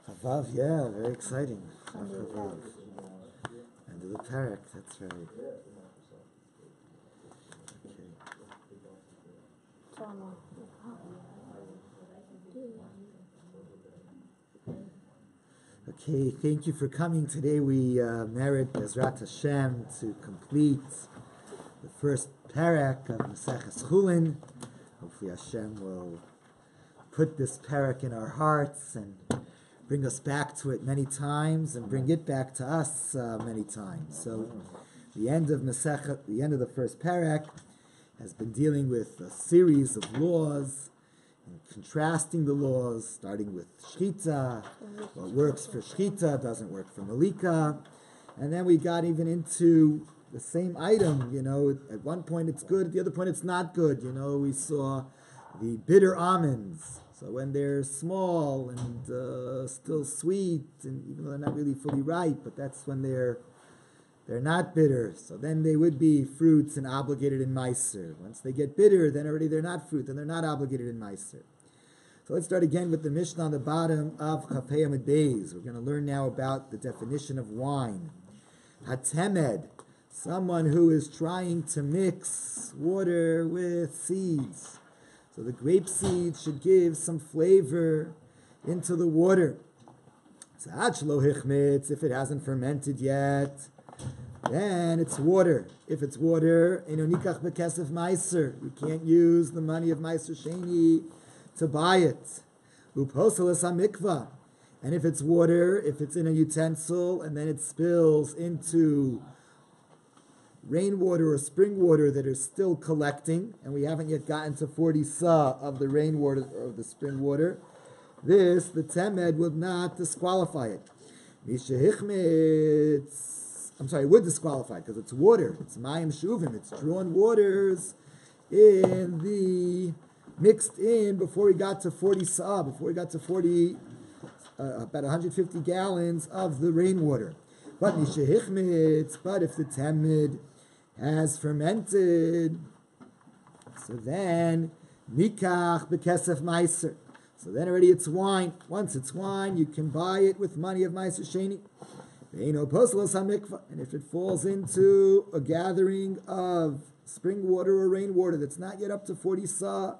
Chavav, yeah, very exciting. Chavav. End of the parak, that's right. Okay, thank you for coming. Today we merit Bezrat Hashem to complete the first parak of Maseches Chullin. Hopefully Hashem will put this parak in our hearts and bring us back to it many times and bring it back to us many times. So the end of the first parak has been dealing with a series of laws and contrasting the laws, starting with shchita. What works for shchita doesn't work for malika. And then we got even into the same item, at one point it's good, at the other point it's not good. We saw the bitter almonds. So when they're small and still sweet, and even though they're not really fully ripe, but that's when they're not bitter. So then they would be fruits and obligated in Meiser. Once they get bitter, then already they're not fruit, and they're not obligated in Meiser. So let's start again with the Mishnah on the bottom of Chafei Amud Beis. We're going to learn now about the definition of wine. Hatemed, someone who is trying to mix water with seeds. So the grape seeds should give some flavor into the water. If it hasn't fermented yet, then it's water. If it's water, nikach bekesef meiser. You can't use the money of meiser sheni to buy it. Uposelas hamikva. And if it's water, if it's in a utensil and then it spills into rainwater or spring water that are still collecting, and we haven't yet gotten to 40 sa of the rainwater or the spring water, the temed would not disqualify it. It would disqualify because it's water. It's mayim shuvim. It's drawn waters mixed in before we got to 40 sa, before we got to 40, about 150 gallons of the rainwater. But if the temed has fermented, so then nikach bekesef meiser. So then already it's wine. Once it's wine, you can buy it with money of meiser sheni. And if it falls into a gathering of spring water or rainwater that's not yet up to 40 sa,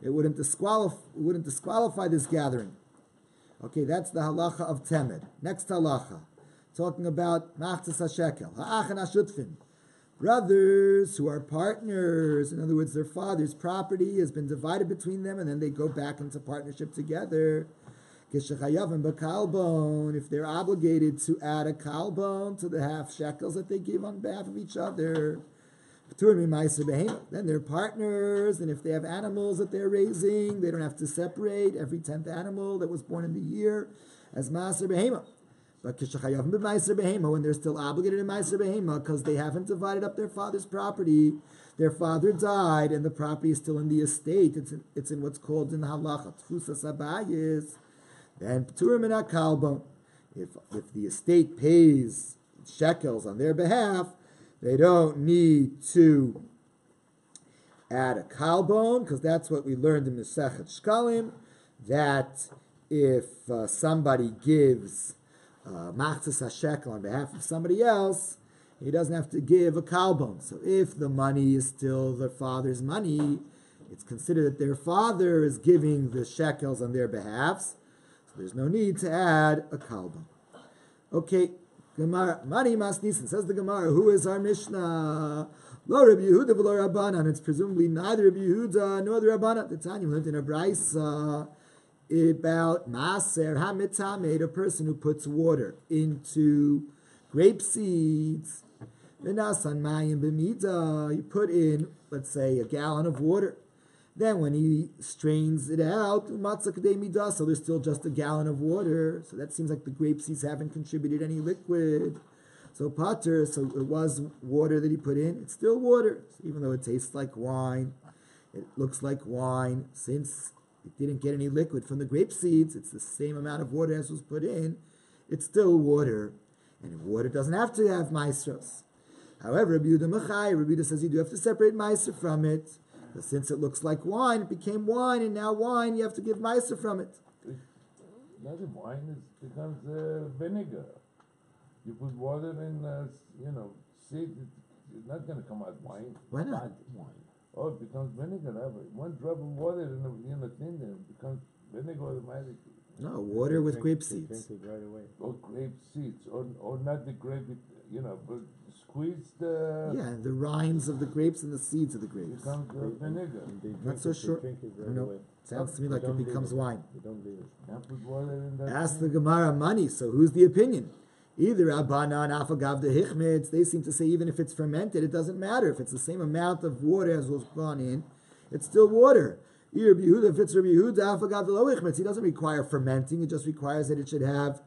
it wouldn't disqualify this gathering. Okay, that's the halacha of temed. Next halacha, talking about machzas hashekel, ha'ach and hashutfin. Brothers who are partners, in other words, their father's property has been divided between them, and then they go back into partnership together. If they're obligated to add a kalbon to the half shekels that they give on behalf of each other, then they're partners, and if they have animals that they're raising, they don't have to separate every 10th animal that was born in the year as maaser behema. But when they're still obligated in Meiser Behema because they haven't divided up their father's property, their father died and the property is still in the estate, it's in what's called in the halacha tfusas habayis, then p'turim min hakalbon. If the estate pays shekels on their behalf, they don't need to add a kalbon, because that's what we learned in Masechet Shkalim, that if somebody gives machzas hashekel on behalf of somebody else, he doesn't have to give a kalbon. So if the money is still their father's money, it's considered that their father is giving the shekels on their behalf. So there's no need to add a kalbon. Okay, Gemara, Mani Mas Nisan, says the Gemara, who is our Mishnah? Lo Rabbi Yehuda v'lo Rabbanan. It's presumably neither Rabbi Yehuda nor the Rabbanan. The Tanya lived in a brayso about Maser HaMitamed, a person who puts water into grape seeds. V'nasan mayim b'mida, you put in, let's say, a gallon of water. Then when he strains it out, matzah kadei midah, so there's still just a gallon of water. So that seems like the grape seeds haven't contributed any liquid. So pater, so it was water that he put in. It's still water, even though it tastes like wine. It looks like wine. Since it didn't get any liquid from the grape seeds, it's the same amount of water as was put in. It's still water, and water doesn't have to have maestros. However, Rabbi Yehuda says you do have to separate meiser from it. But since it looks like wine, it became wine, and now wine, you have to give meiser from it. Not wine, it becomes vinegar. You put water in, seed, it's not going to come out wine. Why not? Wine. Oh, it becomes vinegar. One drop of water in the thing, it becomes vinegar automatically. No, water with grape seeds. Drink it right away. Or grape seeds, or not the grape, but squeeze the... Yeah, the rinds of the grapes and the seeds of the grapes. Becomes vinegar. Not so sure. Drink it right I don't know. away. Sounds to me like it becomes wine. You don't leave it. Can't put water in that. Ask the Gemara money. So who's the opinion? Either Abana and Afagav the Hichmitz, they seem to say even if it's fermented, it doesn't matter. If it's the same amount of water as was gone in, it's still water. Rabbi Yehuda, if it's Rabbi Yehuda, Afagav the Lo Hichmitz, he doesn't require fermenting, it just requires that it should have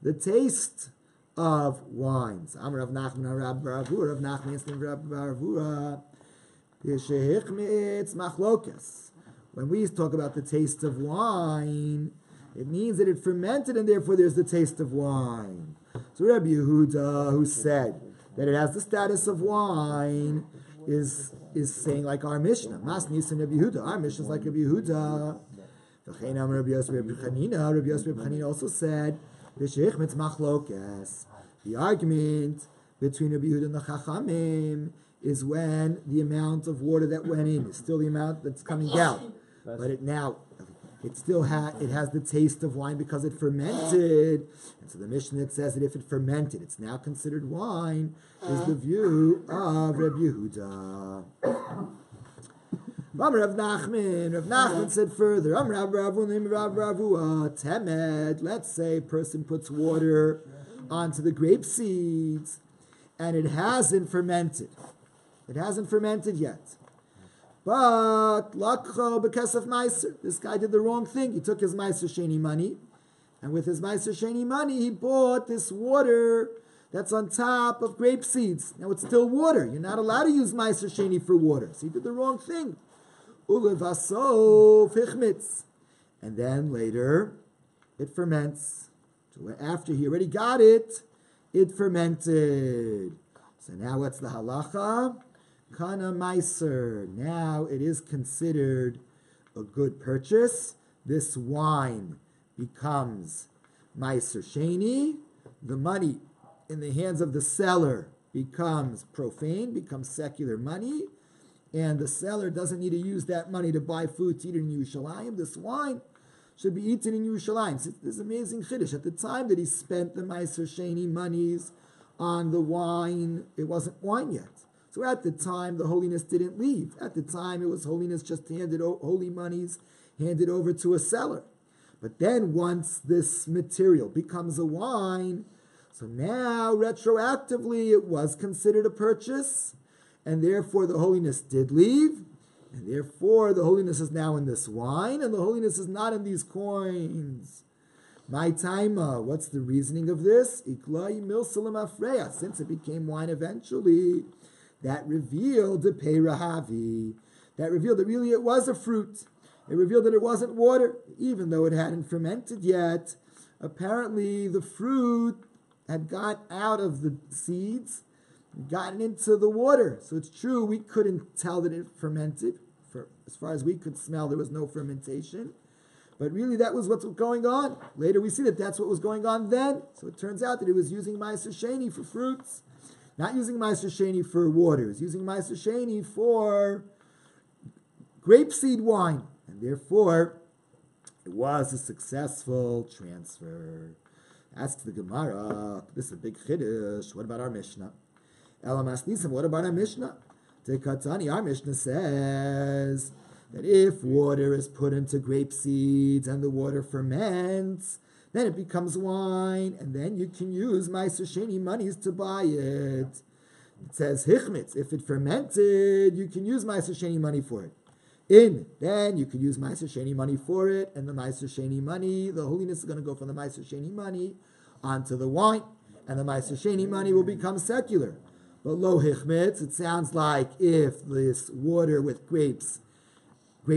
the taste of wines. Amar Rav Nachman Rav Baravura, Rav Nachman Yislim Rav Baravura, Hichmitz Machlokas. When we talk about the taste of wine, it means that it fermented and therefore there's the taste of wine. So Rabbi Yehuda, who said that it has the status of wine, is saying like our Mishnah. Mas Nisan Rabbi Yehuda. Our Mishnah is like Rabbi Yehuda. Rabbi Yosef Chanina also said, the argument between Rabbi Yehuda and the Chachamim is when the amount of water that went in is still the amount that's coming out. But it still has the taste of wine because it fermented. And so the Mishnah that says that if it fermented, it's now considered wine, is the view of Rabbi Yehuda. Rav Nachman said further, Temed, let's say a person puts water onto the grape seeds and it hasn't fermented. It hasn't fermented yet. But lakcho bekesef meiser. This guy did the wrong thing. He took his meiser sheni money, and with his meiser sheni money, he bought this water that's on top of grape seeds. Now it's still water. You're not allowed to use meiser sheni for water. So he did the wrong thing. Ulevasov hichmitz, and then later it ferments. So after he already got it, it fermented. So now what's the halacha? Kana meiser. Now it is considered a good purchase. This wine becomes meiser sheni. The money in the hands of the seller becomes profane, becomes secular money, and the seller doesn't need to use that money to buy food to eat in Yerushalayim. This wine should be eaten in Yerushalayim. So this amazing chiddush. At the time that he spent the meiser sheni monies on the wine, it wasn't wine yet. So at the time, the holiness didn't leave. At the time, it was holiness just holy monies handed over to a seller. But then once this material becomes a wine, so now retroactively it was considered a purchase, and therefore the holiness did leave, and therefore the holiness is now in this wine, and the holiness is not in these coins. My taima, what's the reasoning of this? Iklai milsalim afreya, since it became wine eventually. That revealed the peirahavi. That revealed that really it was a fruit. It revealed that it wasn't water, even though it hadn't fermented yet. Apparently, the fruit had got out of the seeds, gotten into the water. So it's true, we couldn't tell that it fermented. As far as we could smell, there was no fermentation. But really, that was what's going on. Later, we see that that's what was going on then. So it turns out that it was using meiser sheni for fruits. Not using meiser sheni for water. It's using meiser sheni for grapeseed wine. And therefore, it was a successful transfer. Asks the Gemara, this is a big chiddush. What about our Mishnah? Elamas Nisim, what about our Mishnah? Tekatani, our Mishnah says that if water is put into grape seeds and the water ferments, then it becomes wine, and then you can use meiser sheni monies to buy it. It says hichmitz. If it fermented, you can use meiser sheni money for it. Then you can use meiser sheni money for it, and the meiser sheni money, the holiness is going to go from the meiser sheni money onto the wine. and the Meiser Sheni money will become secular. But lo hichmitz, it sounds like if this water with grape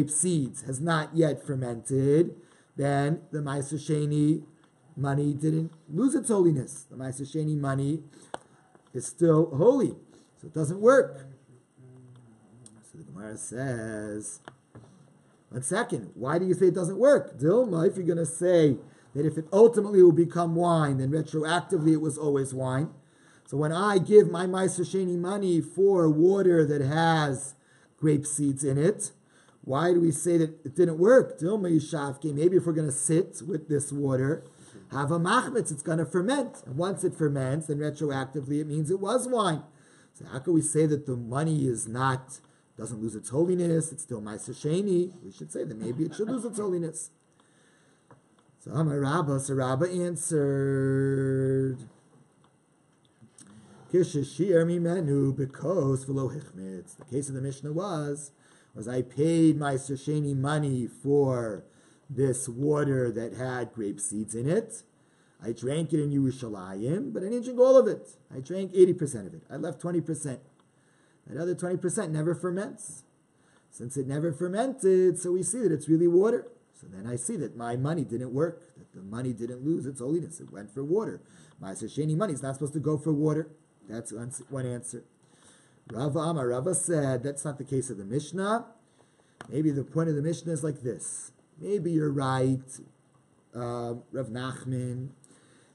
seeds, has not yet fermented, then the Meiser Sheni money didn't lose its holiness. The Meiser Sheni money is still holy, so it doesn't work. So the Gemara says, one second, why do you say it doesn't work? Dilma, if you're going to say that if it ultimately will become wine, then retroactively it was always wine. So when I give my Meiser Sheni money for water that has grape seeds in it, why do we say that it didn't work? Dilma Yishavke, maybe if we're going to sit with this water, have a machmitz, it's going to ferment. And once it ferments, then retroactively it means it was wine. So how can we say that the money doesn't lose its holiness, it's still Meiser Sheni? We should say that maybe it should lose its holiness. So Rabba answered, Kishashir mimenu because v'lo hichmitz. The case of the Mishnah was I paid Meiser Sheni money for this water that had grape seeds in it. I drank it in Yerushalayim, but I didn't drink all of it. I drank 80% of it. I left 20%. That other 20% never ferments. Since it never fermented, so we see that it's really water. So then I see that my money didn't work, that the money didn't lose its holiness. It went for water. Meiser Sheni money is not supposed to go for water. That's one answer. Rava said that's not the case of the Mishnah. Maybe the point of the Mishnah is like this. Maybe you're right, Rav Nachman,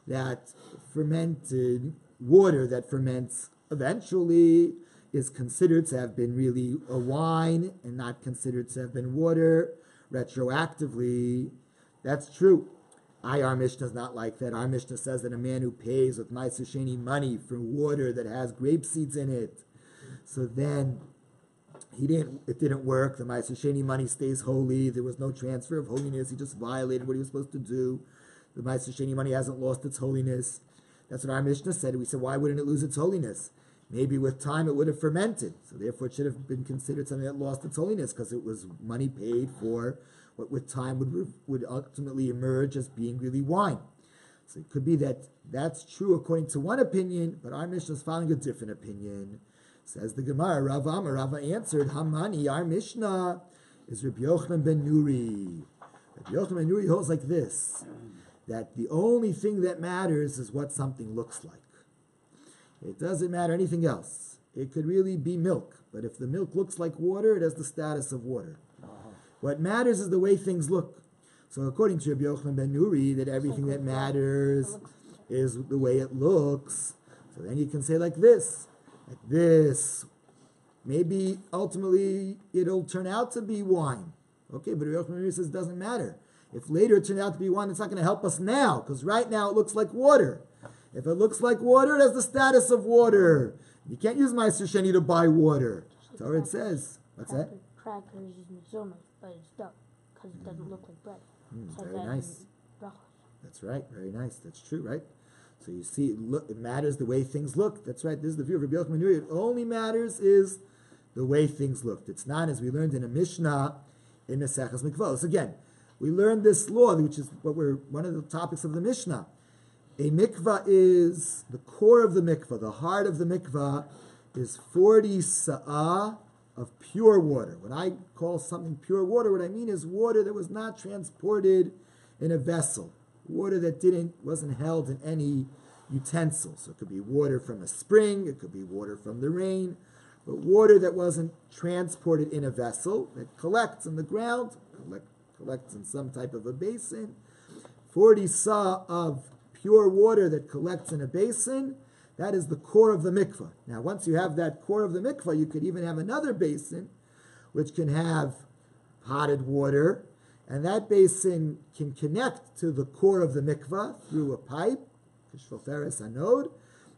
that fermented water that ferments eventually is considered to have been really a wine and not considered to have been water retroactively. That's true. Our Mishnah is not like that. Our Mishnah says that a man who pays with Meiser Sheni money for water that has grape seeds in it, so then it didn't work. The Meiser Sheni money stays holy. There was no transfer of holiness. He just violated what he was supposed to do. The Meiser Sheni money hasn't lost its holiness. That's what our Mishnah said. We said, why wouldn't it lose its holiness? Maybe with time it would have fermented. So therefore it should have been considered something that lost its holiness because it was money paid for what with time would ultimately emerge as being really wine. So it could be that that's true according to one opinion, but our Mishnah is following a different opinion. Says the Gemara, Rava answered, Hamani, our Mishnah is Rabbi Yochanan ben Nuri. Rabbi Yochanan ben Nuri holds like this, that the only thing that matters is what something looks like. It doesn't matter anything else. It could really be milk, but if the milk looks like water, it has the status of water. What matters is the way things look. So according to Rabbi Yochanan ben Nuri, that everything that matters is the way it looks. So then you can say like this, maybe ultimately it'll turn out to be wine. Okay, but Rabbi Yochanan ben Nuri says it doesn't matter. If later it turned out to be wine, it's not going to help us now, because right now it looks like water. If it looks like water, it has the status of water. You can't use Meiser Sheni to buy water. That's what it says. What's that? Crackers is mizoma, but it's stuck because it doesn't look like bread. Very nice. That's right. Very nice. That's true, right? So you see, it matters the way things look. That's right. This is the view of Rabbi Yochanan ben Nuri. It only matters is the way things looked. It's not, as we learned in a Mishnah in Maseches Mikvos. Again, we learned this law, which is one of the topics of the Mishnah. A mikvah is the core of the mikvah. The heart of the mikvah is 40 sa'ah of pure water. When I call something pure water, what I mean is water that was not transported in a vessel, water that wasn't held in any utensil. So it could be water from a spring, it could be water from the rain, but water that wasn't transported in a vessel, that collects in the ground, collects in some type of a basin. 40 sa'ah of pure water that collects in a basin, that is the core of the mikvah. Now, once you have that core of the mikvah, you could even have another basin, which can have potted water, and that basin can connect to the core of the mikvah through a pipe, kishvoferes anod,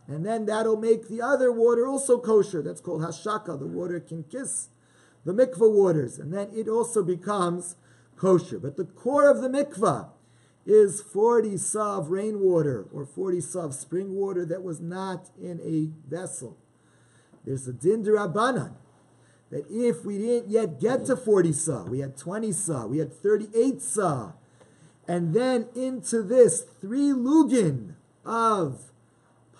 and then that'll make the other water also kosher. That's called hashaka. The water can kiss the mikvah waters, and then it also becomes kosher. But the core of the mikvah is 40 sa'ah of rainwater or 40 sa'ah of spring water that was not in a vessel. There's a din d'Rabbanan that if we didn't yet get to 40 sa'ah, we had 20 sa'ah, we had 38 sa'ah, and then into this 3 lugin of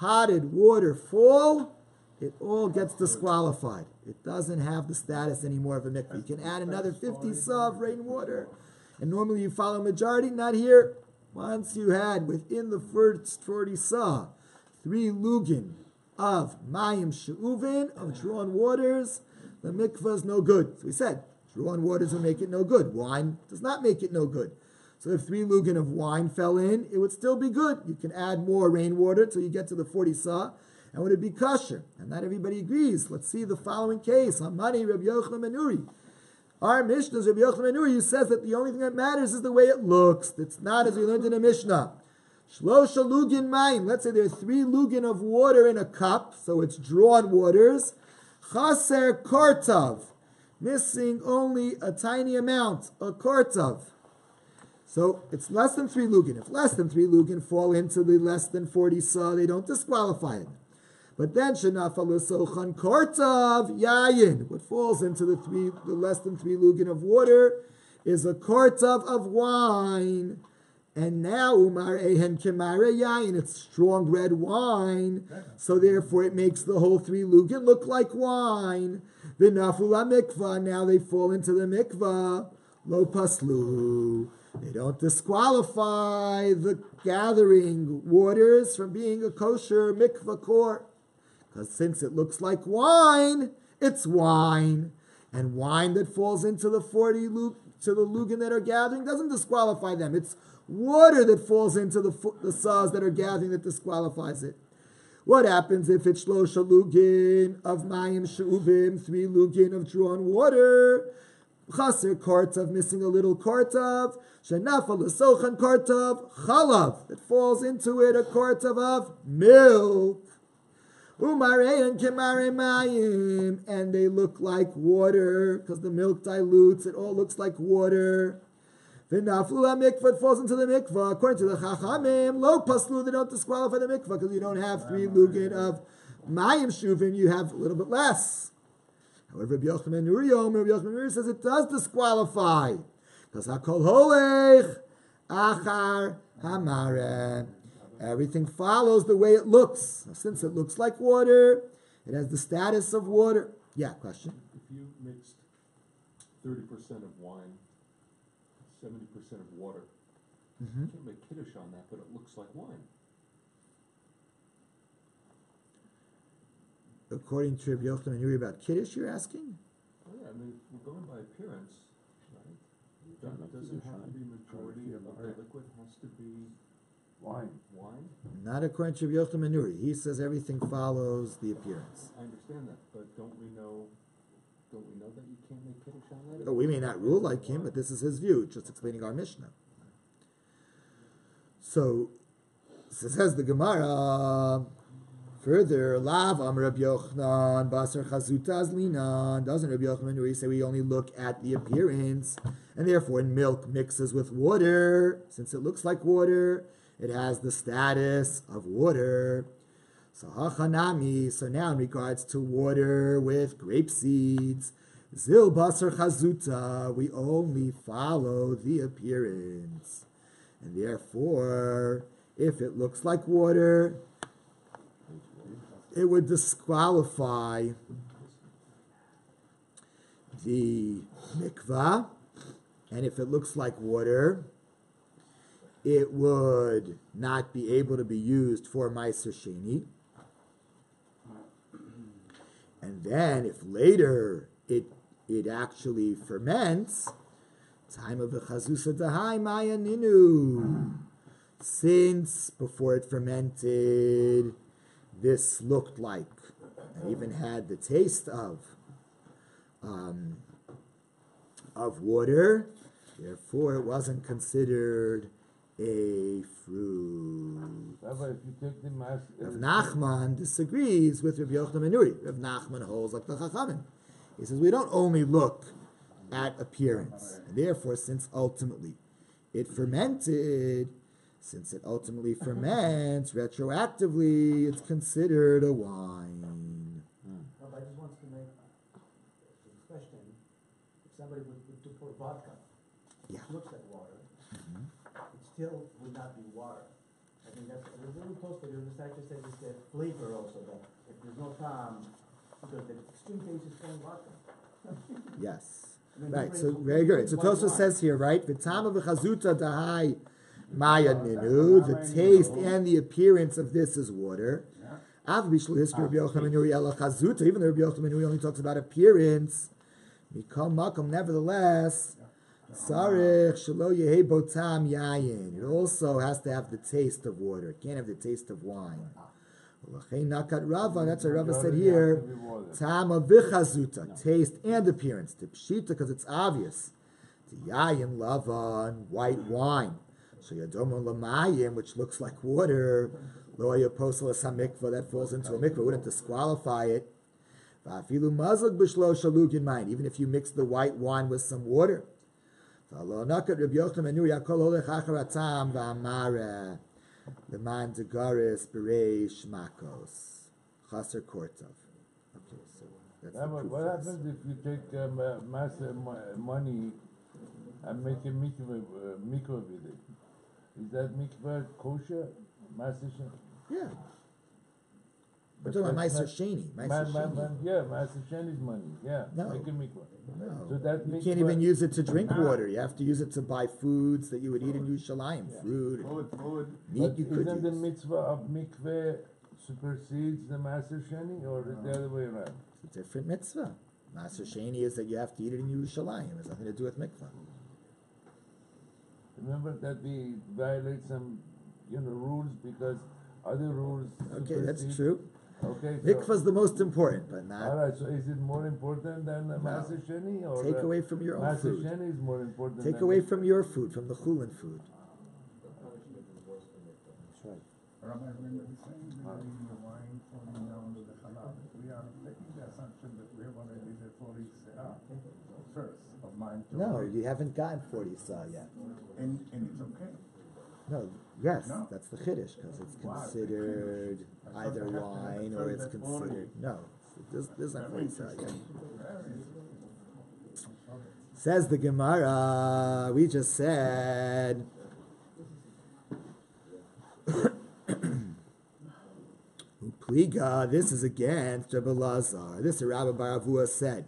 potted water fall, it all gets disqualified. It doesn't have the status anymore of a mikveh. You can add another 50 sa of rainwater, and normally you follow majority, not here. Once you had within the first 40 sa 3 lugin of mayim she'uvin, of drawn waters, the mikveh is no good. So we said, drawn waters will make it no good. Wine does not make it no good. So if 3 lugin of wine fell in, it would still be good. You can add more rainwater till you get to the 40 sa, and would it be kosher? And not everybody agrees. Let's see the following case. Hamani Rabbi Yochanan ben Nuri. Our Mishnah is Rabbi Yochanan ben Nuri, who says that the only thing that matters is the way it looks. It's not as we learned in the Mishnah. Shlosha lugin mayim. Let's say there are 3 lugin of water in a cup, so it's drawn waters. Chaser kortav. Missing only a tiny amount, a kortav. So it's less than 3 lugin. If less than 3 lugin fall into the less than 40 sa, they don't disqualify it. But then shenafal l'sochan kortav yayin. What falls into the less than 3 lugin of water is a kortav of wine. And now umar ehen kemare yayin. It's strong red wine. So therefore it makes the whole 3 lugin look like wine. V'nafula mikvah. Now they fall into the mikvah. Lo paslu. They don't disqualify the gathering waters from being a kosher mikvah kor. Because since it looks like wine, it's wine. And wine that falls into the 40 to the lugin that are gathering doesn't disqualify them. It's water that falls into the sas that are gathering that disqualifies it. What happens if it's shlosha lugin of mayim she'uvim, 3 lugin of drawn water? Chaser kortav, missing a little kortav. Shenafal l'sochan kortav, chalav, that falls into it a kortav of milk. Umarein kemare mayim, and they look like water because the milk dilutes. It all looks like water. V'naflu mikvah, it falls into the mikvah. According to the chachamim, lo paslu, they don't disqualify the mikvah because you don't have 3 lugin of mayim shuvim. You have a little bit less. However, Rabbi Yochanan ben Nuri says it does disqualify because hakol holech achar hamare. Everything follows the way it looks. Since it looks like water, it has the status of water. Yeah, question? If you mixed 30% of wine, 70% of water, you can't make kiddush on that, but it looks like wine. According to Rabbi Yochanan ben Nuri about kiddush, you're asking? Oh, yeah, I mean, if we're going by appearance, right? It doesn't have to be majority of the liquid, has to be Wine. Not according to Rabbi Yochanan ben Nuri. He says everything follows the appearance. I understand that, but don't we know that you can't make kiddush on that? Oh, we may not rule like him, but this is his view, just explaining our Mishnah. So says the Gemara, further, Lav Am Rabbi Yochanan, Basar Chazuta Azlinan. Doesn't Rabbi Yochanan ben Nuri say we only look at the appearance, and therefore milk mixes with water, since it looks like water, it has the status of water. So hachanami. So now in regards to water with grape seeds, zil basar chazuta, we only follow the appearance, and therefore, if it looks like water, it would disqualify the mikvah, and if it looks like water, it would not be able to be used for Meiser Sheni. And then if later it actually ferments, time of the Chazusa Dahai Maya Ninu. Since before it fermented, this looked like, and even had the taste of water, therefore it wasn't considered a fruit. Rabbi, if you take the mass, Rav Nachman disagrees with Rabbi Yochanan ben Nuri. Rav Nachman holds like the Chachamim. He says we don't only look at appearance. And therefore, since ultimately it fermented, since it ultimately ferments retroactively, it's considered a wine. I just want to make a question. If somebody would to pour vodka, Yeah. it looks like water, it still would not be water. I think that's, there's a little close, but the other side just says it's the flavor also, that if there's no because the extreme taste is strong vodka. Yes. I mean, Right, so different- very good. So white Tosfos wine. says here, right? V'tama v'chazuta dahai maya ninu. The taste and the appearance of this is water. Av bishlu hiskir Rabbi Yochanan ben Nuri ela chazuta. Even though Rabbi Yochanan ben Nuri only talks about appearance, mikol makom, nevertheless, sarich shelo yehi botam yayin. It also has to have the taste of water. It can't have the taste of wine. Nakat Rava, that's what Rava said here. Tama v'chazuta, taste and appearance. To pshita, because it's obvious. To yayin lavan, white wine. So yadomo lamayim, which looks like water. Lo yaposel hamikva, that falls into a mikvah, wouldn't disqualify it. Va'afilu mazlag b'shlo shalug in mind, even if you mix the white wine with some water. V'alo nakat Rabbi Yochanan ben Nuri yakol olech achar atam v'amare. The man degaris bereish makos chaser kortov. Okay, so that's the proof What for this. happens if you take massive money and make a mikveh with it? Is that mikveh kosher? Massive Yeah. We're talking about Meiser Sheni. Meiser Sheni. Yeah, massive sheni's money. Yeah, No. make a mikveh. No. So that You mikveh, can't even use it to drink water. You have to use it to buy foods that you would eat in Yerushalayim. Fruit, Food. meat But you could isn't the use. mitzvah of mikveh supersedes the massive sheni, or is the other way around? It's a different mitzvah. Meiser Sheni is that you have to eat it in Yerushalayim. It has nothing to do with mikvah. Remember that we violate some, rules because other rules. Okay, that's supersede. true. Okay. So, Mikvah is the most important, but all not right. So is it more important than the massive sheni, or take away from your own massive food. sheni is more important? Take than away the- from your food, from the chulin food. That's right. Rabbi, when we're saying that the wine falling down to the halal, we are taking the assumption that we have already the 40 first of mine. To No, you haven't gotten 40 sa yet. And it's okay. No, yes, No. that's the chiddush, because it's Why? considered I thought either I have to have wine or it's first at 40. considered, no, there's not 40 sa yet. Very Says the Gemara, we just said, Upliga, this is against Rabbi Lazar. This is Rabbi Baravua said,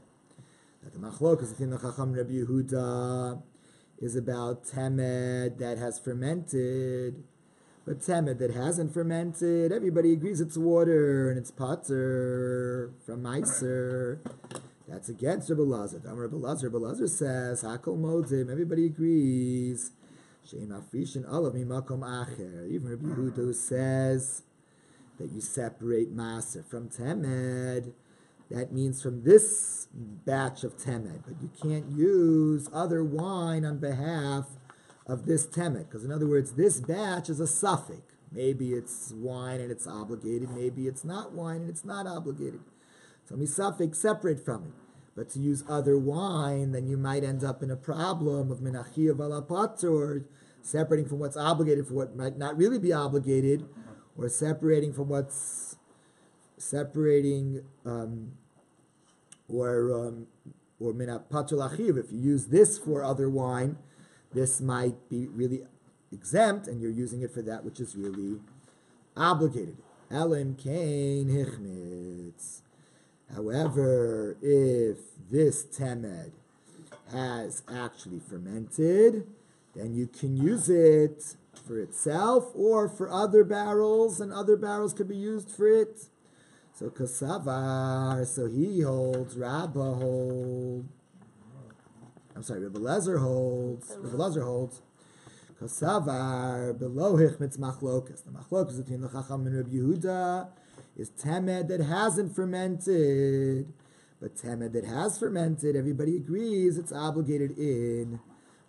that the machlokas between the Chacham and Rabbi Yehuda is about temed that has fermented. But temed that hasn't fermented, everybody agrees it's water and it's pater from Meiser. That's against Rabbi Lazar. Rabbi Lazar says, Hakol modim, everybody agrees. Sheim afrishin olav mimakom acher. Even Rabbi Yehuda who says that you separate Maser from temed, that means from this batch of temed, but you can't use other wine on behalf of this temet, because in other words, this batch is a suffix. Maybe it's wine and it's obligated, maybe it's not wine and it's not obligated. So suffix separate from it. But to use other wine, then you might end up in a problem of menachia valapater, or separating from what's obligated for what might not really be obligated, or separating from what's separating or minapater lachiv. If you use this for other wine, this might be really exempt, and you're using it for that which is really obligated. Elim kain hichmitz. However, if this temed has actually fermented, then you can use it for itself or for other barrels, and other barrels could be used for it. So kasavar, so he holds, Rabbi Lezer holds. Kasavar below hichmitz machlokas. The machlokas between the Chacham and Rabbi Yehuda is temed that hasn't fermented. But temed that has fermented, everybody agrees it's obligated in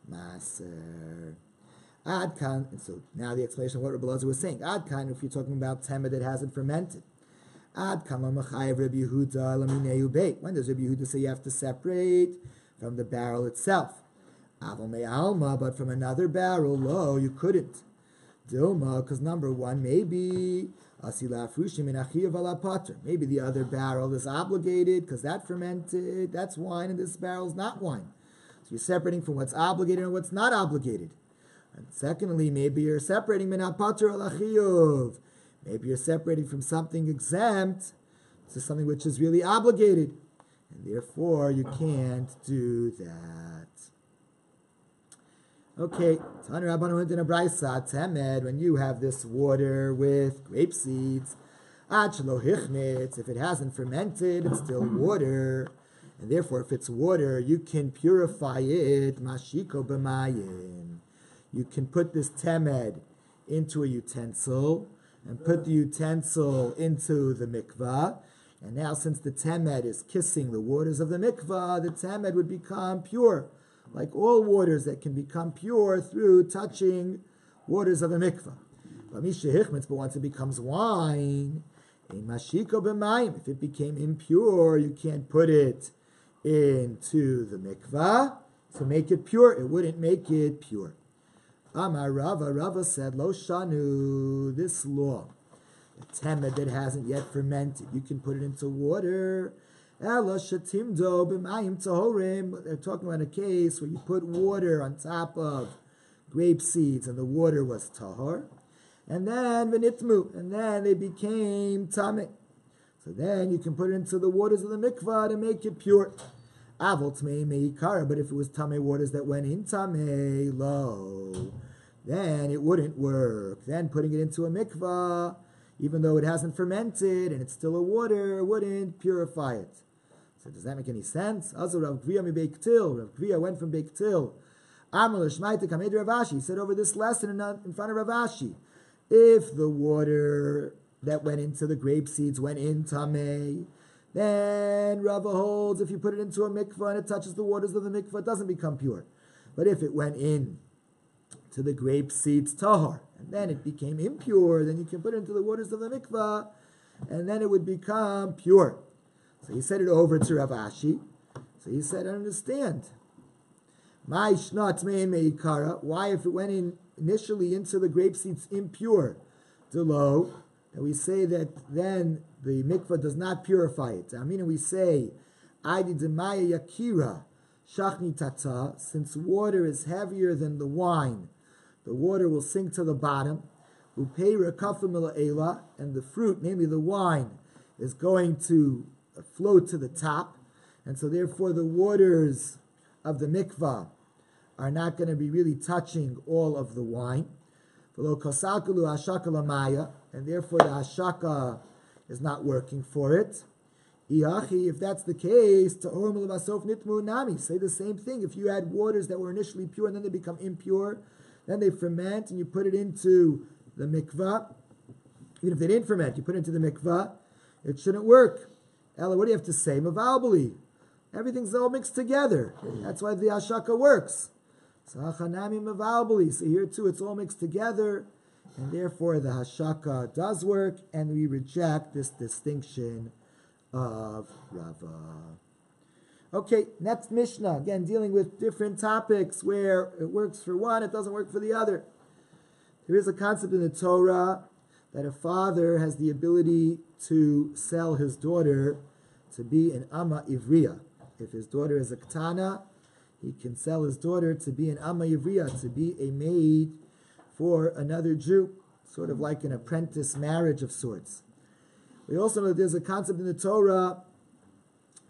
Maser. Adkan, and so now the explanation of what Rabbi Lezer was saying. Adkan, if you're talking about temed that hasn't fermented. Adkan l'machayev Rabbi Yehuda l'mineu beit. When does Rabbi Yehuda say you have to separate from the barrel itself? Aval me'alma, but from another barrel, lo, you couldn't. Dilma, because number one, maybe asila frushim in achiyav ala pater. Maybe the other barrel is obligated because that fermented, that's wine, and this barrel is not wine. So you're separating from what's obligated and what's not obligated. And secondly, maybe you're separating min hapatur al hachiyuv. Maybe you're separating from something exempt to something which is really obligated. And therefore, you can't do that. Okay, when you have this water with grape seeds, if it hasn't fermented, it's still water. And therefore, if it's water, you can purify it. Mashiko b'mayim. You can put this temed into a utensil and put the utensil into the mikvah. And now, since the temed is kissing the waters of the mikvah, the temed would become pure, like all waters that can become pure through touching waters of a mikvah. But once it becomes wine, if it became impure, you can't put it into the mikvah to make it pure. It wouldn't make it pure. Amar Rava, Rava said, Lo shanu, this law, the temed that hasn't yet fermented, you can put it into water. Ela shatimdo b'mayim tahorim. They're talking about a case where you put water on top of grape seeds and the water was tahor. And then v'nitmu, and then they became tameh. So then you can put it into the waters of the mikvah to make it pure. Avol tmei meikara, but if it was tameh waters that went in tameh, lo, then it wouldn't work. Then putting it into a mikvah, even though it hasn't fermented and it's still a water, wouldn't purify it. So does that make any sense? Also, Rav Gvia mi Beiktil. Rav Gvia went from Beiktil. Amar l'shmaita kamed Rav Ashi. He said over this lesson in front of Rav Ashi, if the water that went into the grape seeds went in tameh, then Rava holds if you put it into a mikvah and it touches the waters of the mikvah, it doesn't become pure. But if it went in to the grape seeds tahor, and then it became impure, then you can put it into the waters of the mikvah, and then it would become pure. So he said it over to Rav Ashi. So he said, I understand. Why if it went in initially into the grape seeds impure, delo, and we say that then the mikvah does not purify it. I mean, we say, Aidi demaya yakira shachni tata, since water is heavier than the wine, the water will sink to the bottom. Upeira kafim ela, and the fruit, namely the wine, is going to float to the top, and so therefore the waters of the mikvah are not going to be really touching all of the wine. And therefore the hashaka is not working for it. If that's the case, say the same thing. If you had waters that were initially pure and then they become impure, then they ferment and you put it into the mikvah. Even if they didn't ferment, you put it into the mikvah, it shouldn't work. Ella, what do you have to say? Mavalbali. Everything's all mixed together. That's why the hashaka works. So here too, it's all mixed together, and therefore the hashaka does work, and we reject this distinction of Rava. Okay, next Mishnah, again dealing with different topics where it works for one, it doesn't work for the other. There is a concept in the Torah that a father has the ability to sell his daughter to be an Amma Ivriya. If his daughter is a Ktana, he can sell his daughter to be an Amma Ivriya, to be a maid for another Jew, sort of like an apprentice marriage of sorts. We also know that there's a concept in the Torah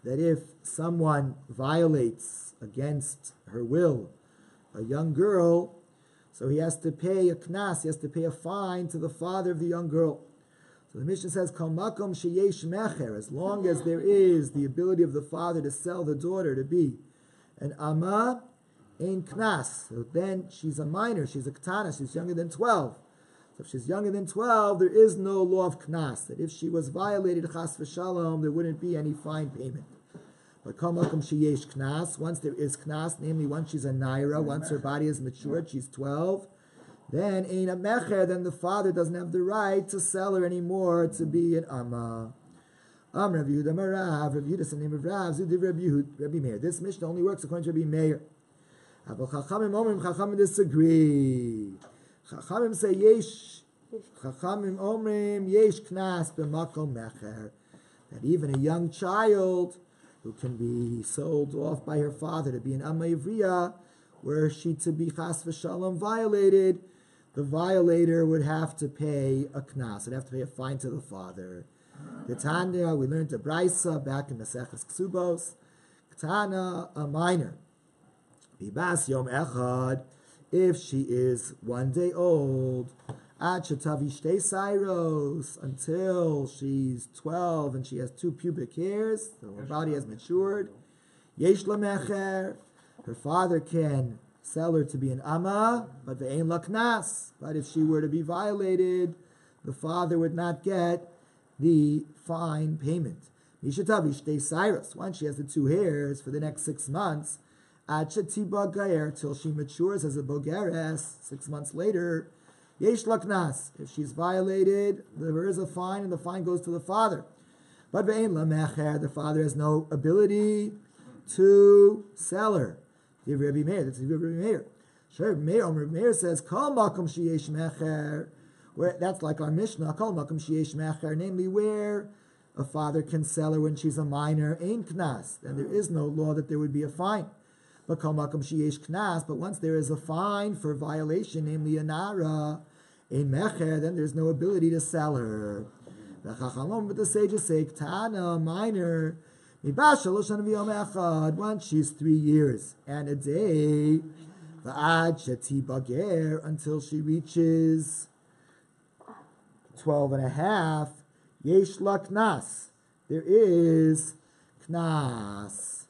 that if someone violates against her will a young girl, so he has to pay a knas, he has to pay a fine to the father of the young girl. So the Mishnah says, Kol makom sheyesh mecher, as long as there is the ability of the father to sell the daughter to be an amma, ein knas. So then she's a minor, she's a ketana, she's younger than 12. So if she's younger than 12, there is no law of knas, that if she was violated, chas v'shalom, there wouldn't be any fine payment. But kol makom sheyesh knas, once there is knas, namely once she's a naira, once her body is matured, she's 12, then ein a mecher, then the father doesn't have the right to sell her anymore to be an amma. Rav Yehuda Marav, Rav Yehuda is the name of Rav, Zudiv Rabbi Meir. This Mishnah only works according to Rabbi Meir. But Chachamim disagree. Chachamim say yesh. Chachamim omrim yesh knas b'makom mecher. That even a young child who can be sold off by her father to be an amma ivriya were she to be chas v'shalom violated, the violator would have to pay a knas, would have to pay a fine to the father. The Tanya, we learned a brisa back in Maseches Ksubos. Tana, a minor. Bibas yom echad, if she is 1 day old, ad shetavi shtei sairos, until she's 12 and she has 2 pubic hairs, so her body has matured. Yesh la mecher, her father can sell her to be an amma, but ve'ein la knas. But if she were to be violated, the father would not get the fine payment. Mishatavi shtei sairos, once she has the 2 hairs for the next 6 months, ad shetiba gayer, till she matures as a bogeres, 6 months later, yesh la knas. If she's violated, there is a fine, and the fine goes to the father. But ve'ein la mecher, the father has no ability to sell her. Rabbi Meir, that's Rabbi Meir. Sure, Rabbi Meir says, Kol makom sheyesh mecher, where that's like our Mishnah, Kol makom sheyesh mecher, namely where a father can sell her when she's a minor, ein knas, and there is no law that there would be a fine. But Kol makom sheyesh knas, but once there is a fine for violation, namely a nara, ein mecher, then there's no ability to sell her. But the sages say, Ktana, minor, once she's 3 years and a day, until she reaches 12 and a half, yesh la knas. There is knas.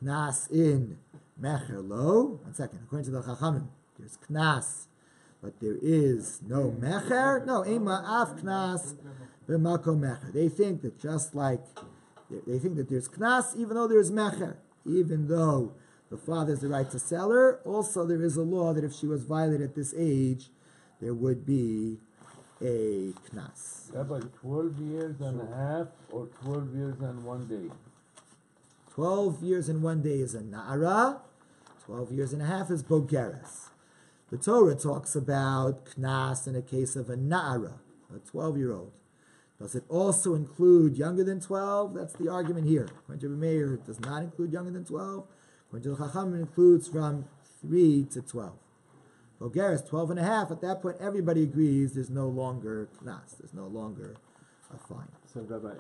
Knas in mecher lo. 1 second. According to the Chachamim, there's knas, but there is no mecher. No, ema af knas b'makom mecher. They think that just like they think that there's knas, even though there's mecher, even though the father has the right to sell her. Also, there is a law that if she was violated at this age, there would be a knas. Rabbi, 12 years and a half or 12 years and 1 day? 12 years and 1 day is a na'ara. 12 years and a half is bogeres. The Torah talks about knas in a case of a na'ara, a 12-year-old. Does it also include younger than 12? That's the argument here. According to Rabbi Meir, it does not include younger than 12. According to the Chacham, it includes from 3 to 12. Bogeres, 12 and a half. At that point, everybody agrees there's no longer knas. There's no longer a fine. So, Rabbi,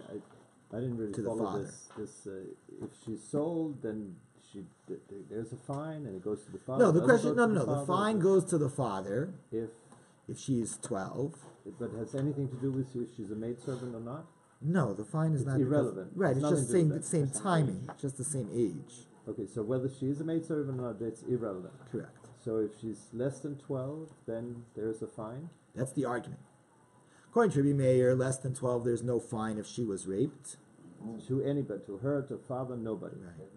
I didn't really follow this. If she's sold, then there's a fine and it goes to the father. No, the question, no. The fine goes to the father if she's 12. But has anything to do with if she's a maidservant or not? No, the fine is not irrelevant. Right, it's just saying the same timing, just the same age. Okay, so whether she is a maidservant or not, that's irrelevant. Correct. So if she's less than 12, then there's a fine? That's the argument. According to Rabbi Meir, less than 12, there's no fine if she was raped. To anybody, to her, to father, nobody. Right.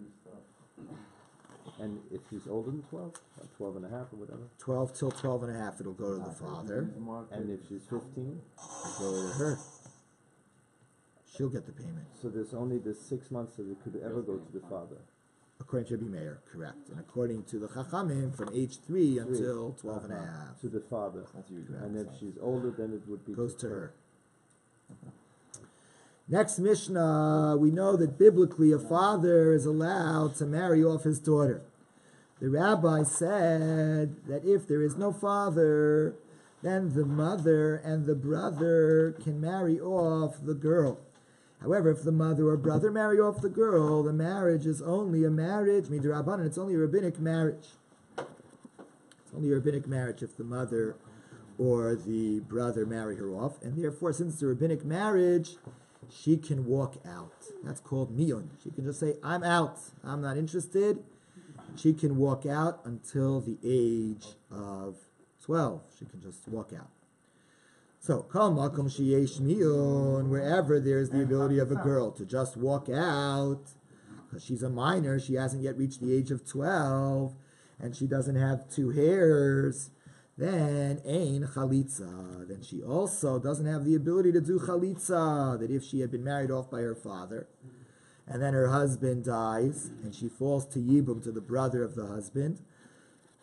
And if she's older than 12, 12 and a half or whatever? 12 till 12 and a half, it'll go to the father. And if she's 15? It'll go to her. She'll get the payment. So there's only the 6 months that it could ever go to the father. According to Rabbi Meir, correct. And according to the Chachamim, from age 3 until 12 and a half. To the father. And if she's older, then it would be goes to her. Next Mishnah, we know that biblically a father is allowed to marry off his daughter. The rabbi said that if there is no father, then the mother and the brother can marry off the girl. However, if the mother or brother marry off the girl, the marriage is only a marriage, midrabanan, it's only a rabbinic marriage. It's only a rabbinic marriage if the mother or the brother marry her off. And therefore, since it's a rabbinic marriage, she can walk out. That's called miyun. She can just say, I'm out. I'm not interested. She can walk out until the age of 12. She can just walk out. So, kol makom sheyesh miyun, wherever there's the ability of a girl to just walk out, because she's a minor, she hasn't yet reached the age of 12, and she doesn't have 2 hairs, then ein chalitza. Then she also doesn't have the ability to do chalitza, that if she had been married off by her father, and then her husband dies, and she falls to yibum, to the brother of the husband,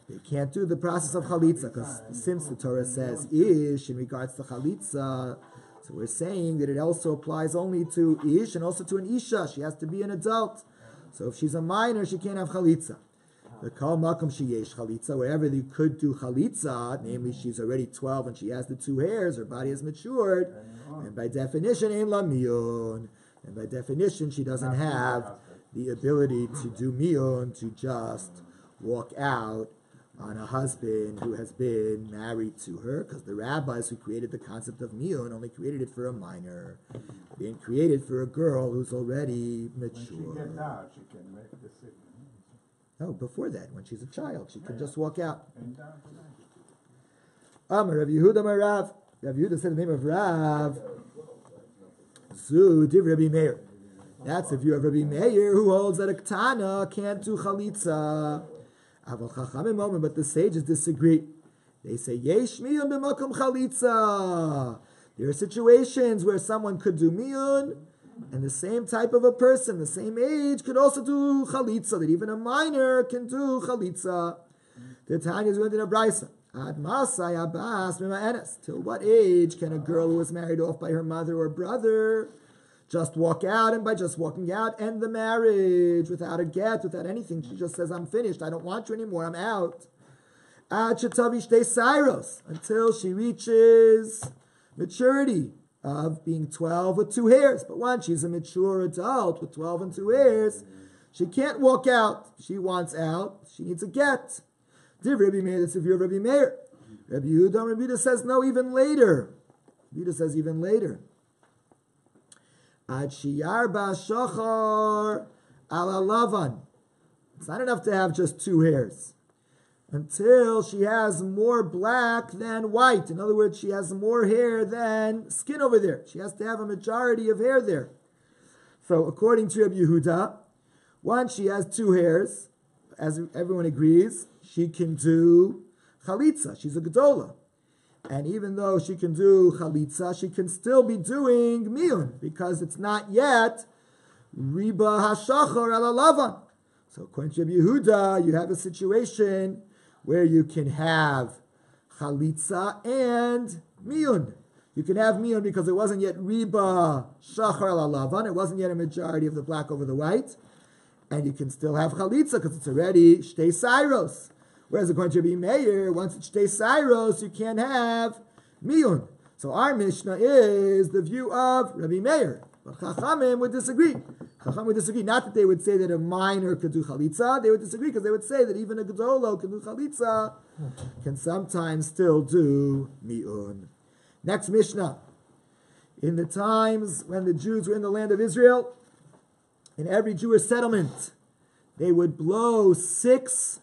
they can't do the process of chalitza, because since the Torah says ish in regards to chalitza, so we're saying that it also applies only to ish and also to an isha. She has to be an adult. So if she's a minor, she can't have chalitza. The kol makom sheyesh chalitza, wherever you could do chalitza, namely she's already 12 and she has the 2 hairs, her body has matured, and by definition, ein la miyun. And by definition, she doesn't have the ability to do miyun, to just walk out on a husband who has been married to her, because the rabbis who created the concept of miyun only created it for a minor. They didn't create it for a girl who's already mature. When she gets out, she can make the decision. No, before that, when she's a child, she can just walk out. And down to that. Rabbi Yehuda Rav. Rabbi Yehuda said the name of Rav. Zu div Rabbi Meir. That's the view of Rabbi Meir, who holds that a Ktana can't do chalitza. Aval Chachamim Omer, but the sages disagree. They say Yesh miyun b'makom chalitza. There are situations where someone could do miyun, and the same type of a person, the same age, could also do chalitza. That even a minor can do chalitza. The Tanya is going to the Brisa. Ad masai abbas mima'enes. Till what age can a girl who was married off by her mother or brother just walk out, and by just walking out, end the marriage without a get, without anything? She just says, I'm finished, I don't want you anymore, I'm out. Ad shetavish de sairos, until she reaches maturity of being 12 with 2 hairs. But once she's a mature adult with 12 and 2 hairs, she can't walk out. She wants out, she needs a get. Div Rabbi Meir, that's the view of Rabbi Meir. Rabbi Yehuda says no, even later. Rabbi Yehuda says even later. Ad shiyar ba'shachar ala lavan. It's not enough to have just 2 hairs. Until she has more black than white. In other words, she has more hair than skin over there. She has to have a majority of hair there. So according to Rabbi Yehuda, once she has 2 hairs, as everyone agrees, she can do chalitza. She's a gedola. And even though she can do chalitza, she can still be doing miyun, because it's not yet riba hashachar ala lavan. So according to Rabbi Yehuda, you have a situation where you can have chalitza and miyun. You can have miyun because it wasn't yet riba shachar ala lavan. It wasn't yet a majority of the black over the white. And you can still have chalitza because it's already shtei sairos. Whereas according to Rabbi Meir, once it's shtei sairos, you can't have miyun. So our Mishnah is the view of Rabbi Meir. But Chachamim would disagree. Chachamim would disagree. Not that they would say that a minor could do chalitza. They would disagree because they would say that even a gedolo can do chalitza, can sometimes still do miyun. Next Mishnah. In the times when the Jews were in the land of Israel, in every Jewish settlement, they would blow 6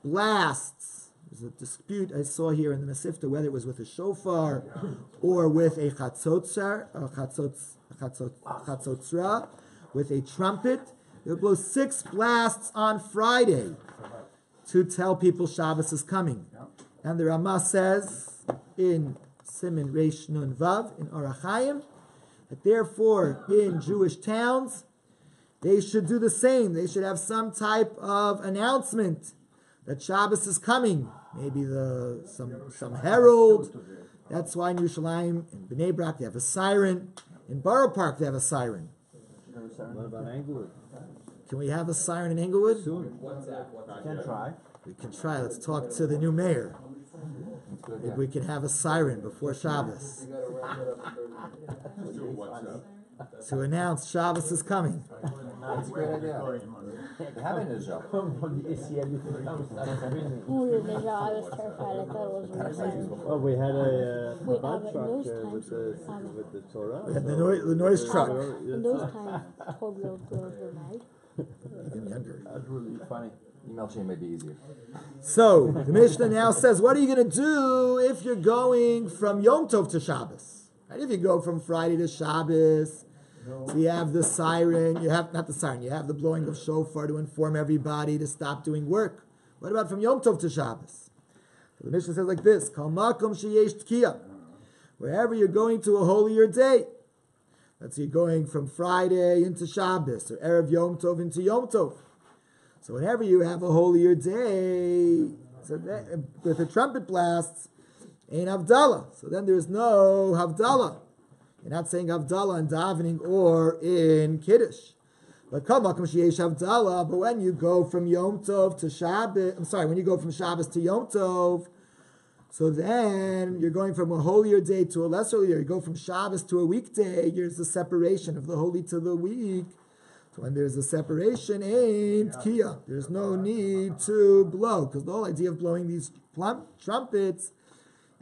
blasts. There's a dispute I saw here in the Masifta whether it was with a shofar or with a chatzotzra, with a trumpet. They would blow 6 blasts on Friday to tell people Shabbos is coming. And the Ramah says in Siman Reish Nun Vav in Orach Chaim that therefore in Jewish towns they should do the same. They should have some type of announcement that Shabbos is coming. Maybe some herald. That's why in Yerushalayim, in Bnei Brak, they have a siren. In Borough Park, they have a siren. What about Englewood? Can we have a siren in Englewood? Soon. Can try. We can try. Let's talk to the new mayor. Maybe we can have a siren before Shabbos Just do a WhatsApp. to announce Shabbos is coming. That's a great idea. They have an Israel. Oh, yeah, I was terrified. I thought it was real siren. Oh, we had a Wait, bud but truck those with the Torah. We had the noise truck. In those times, 12-year-old girls were married. Even younger. That's really funny. Email chain may be easier. So, the Mishnah now says, what are you going to do if you're going from Yom Tov to Shabbos? Right? If you go from Friday to Shabbos, so you have the siren, you have the blowing of shofar to inform everybody to stop doing work. What about from Yom Tov to Shabbos? So the Mishnah says like this, Kol makom sheyesh tkiya. Wherever you're going to a holier day, let's say you're going from Friday into Shabbos, or Erev Yom Tov into Yom Tov. So whenever you have a holier day, so that, with the trumpet blasts, ain't Havdalah. So then there's no Havdalah. You're not saying Havdalah in davening or in Kiddush. But when you go from Yom Tov to Shabbos, when you go from Shabbos to Yom Tov, so then you're going from a holier day to a less holy day. You go from Shabbos to a weekday. There's a separation of the holy to the week. So when there's a separation, ain't Kia. There's no need to blow, because the whole idea of blowing these trumpets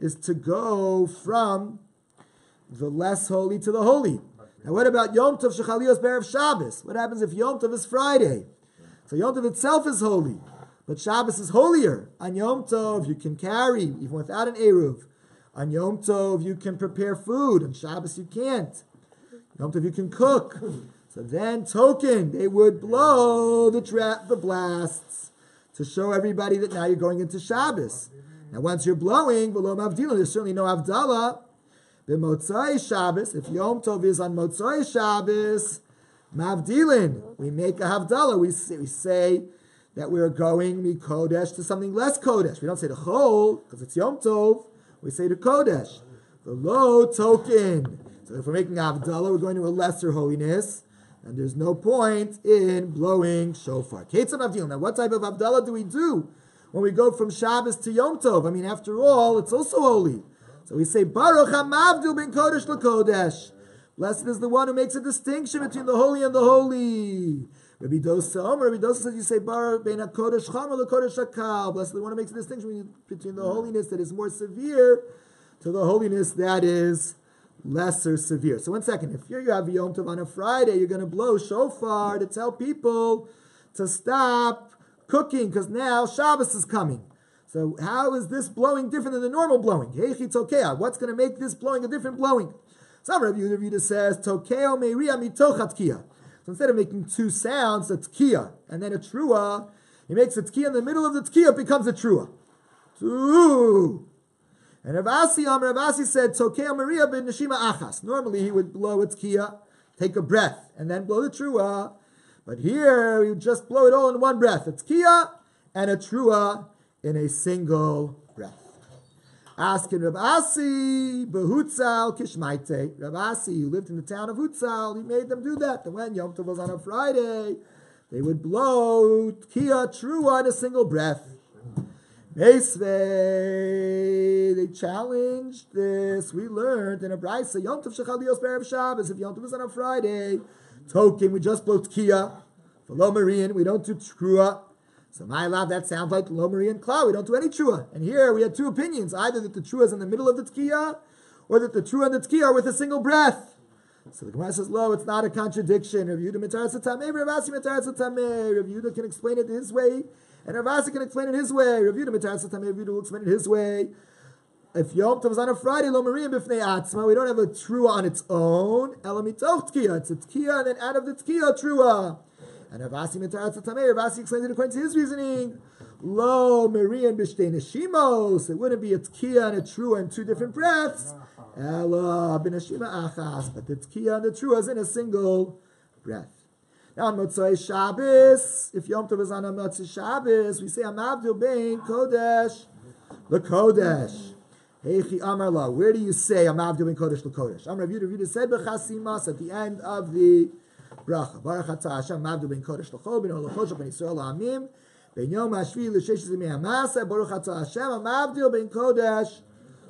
is to go from the less holy to the holy. Now what about Yom Tov Shechalios Be'erev Shabbos? What happens if Yom Tov is Friday? So Yom Tov itself is holy, but Shabbos is holier. On Yom Tov you can carry, even without an Eruv. On Yom Tov you can prepare food. On Shabbos you can't. Yom Tov you can cook. So then token, they would blow the blasts to show everybody that now you're going into Shabbos. Now once you're blowing, below Mavdila, there's certainly no Avdallah. B'motzai Shabbos, if Yom Tov is on Motzai Shabbos, Mavdilin, we make a Havdalah. We say that we're going Mikodesh to something less Kodesh. We don't say the Chol, because it's Yom Tov. We say the Kodesh. The low token. So if we're making Havdalah, we're going to a lesser holiness. And there's no point in blowing shofar. Now, what type of Havdalah do we do when we go from Shabbos to Yom Tov? I mean, after all, it's also holy. So we say, Baruch HaMavdil ben Kodesh LaKodesh. Blessed is the one who makes a distinction between the holy and the holy. Rabbi Dosa says you say, Baruch ben HaKodesh Chama LaKodesh HaKal. Blessed is the one who makes a distinction between the holiness that is more severe to the holiness that is lesser severe. So one second, if you have Yom Tov on a Friday, you're going to blow shofar to tell people to stop cooking because now Shabbos is coming. So how is this blowing different than the normal blowing? What's going to make this blowing a different blowing? Some Rabbi Yehuda says, Tokeo meiria mitochat kia. So instead of making two sounds, that's kia, and then a trua, he makes a tkiya in the middle of the tkiya, it becomes a trua. Two. And Ravasi said, Tokeo Maria ben Neshima Achas. Normally he would blow its kia, take a breath, and then blow the trua. But here he would just blow it all in one breath. It's kia and a trua in a single breath. Asking Ravasi, Behutzal Kishmaite. Ravasi, who lived in the town of Hutzal, he made them do that. And when Yom Tov was on a Friday, they would blow kia, trua in a single breath. Meisvei, they challenged this. We learned in a brayso, Yom Tov Shechalios Be'erev Shabbos. If Yom Tov is on a Friday, token, we just blow tkiya. For lo marian, we don't do trua. So my love, that sounds like lo marian kla. We don't do any trua. And here we had two opinions: either that the trua is in the middle of the tkiya, or that the trua and the tkiya are with a single breath. So the Gemara says, "Lo, it's not a contradiction." Rav Yehuda mitaras hatamei, Rav Asi mitaras hatamei. Rav Yehuda can explain it his way. And Rav Asi can explain it his way. Rav Yehuda mitaras hatamei. Rav Yehuda will explain it his way. If Yom Tov is on a Friday, lo marian b'fnei atzma, we don't have a trua on its own. Ela mitoch tkiya. It's a tkiya, and then out of the tkiya, trua. And Rav Asi mitaras hatamei. Rav Asi explained it according to his reasoning. Lo marian b'shtei neshimos. It wouldn't be a tkiya and a trua in two different breaths. Ela b'neshima achas. But the tkiya and the trua is in a single breath. Now on Motzai Shabbos, if Yom Tov is on a Motzai Shabbos, we say Amavdil bein Kodesh l'Kodesh. Heichi Amar La. Where do you say Amavdil bein Kodesh l'Kodesh? Amar Rav Yehuda said b'chasimas at the end of the bracha. Baruch atah Hashem Amavdil bein Kodesh l'Chol bein Ol ben Yisrael la'amim bein Yom Hashvi l'Sheish Zimei Hamasa Baruch atah Hashem Amavdil bein Kodesh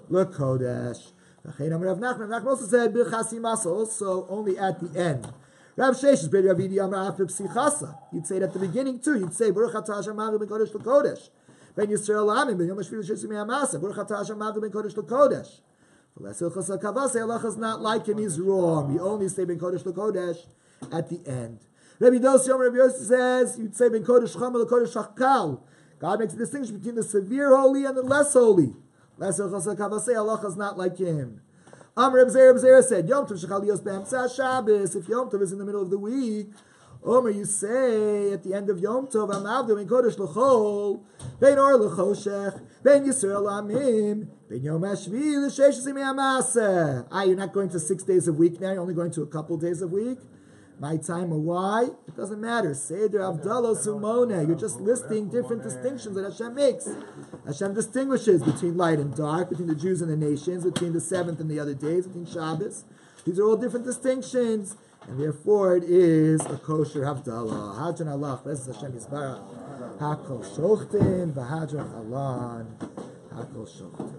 l'Kodesh. V'chein Amar Rav Nachman also said b'chasimas also only at the end. Rav Sheish is Brei Rav Yidi Amar After Psichasa. You'd say it at the beginning too. You'd say Baruch atah Hashem Amavdil ben Kodesh l'Kodesh. Ben Yisrael la'amim ben Yom Hashvi l'Sheish Zimei Hamasa Baruch atah Hashem Amavdil ben Kodesh l'Kodesh. Allah is not like him. He's wrong. We only say ben Kodesh l'Kodesh at the end. Rabbi Dosi Rabbi Yossi says you'd say ben Kodesh Chama l'Kodesh Hakal. God makes a distinction between the severe holy and the less holy. Allah is not like him. Reb Zera said, Yom Tov Shechalios B'Hamsa Shabbos. If Yom Tov is in the middle of the week, Omer, you say at the end of Yom Tov, Amavdil ben Kodesh l'Chol, ben Or l'Choshech, ben Yisrael l'Amim, ben Yom Hashvi l'Sheish Zimei Hamasa. You're not going to 6 days a week now. You're only going to a couple days a week. My time or why? It doesn't matter. Seder Avdalo Sumone. You're just listing different distinctions that Hashem makes. Hashem distinguishes between light and dark, between the Jews and the nations, between the seventh and the other days, between Shabbos. These are all different distinctions. and therefore it is a kosher havdalah. Hadron alach, this is Hashem Yisbarach. Hakol shochtin, v'hadron alan, hakol shochtin.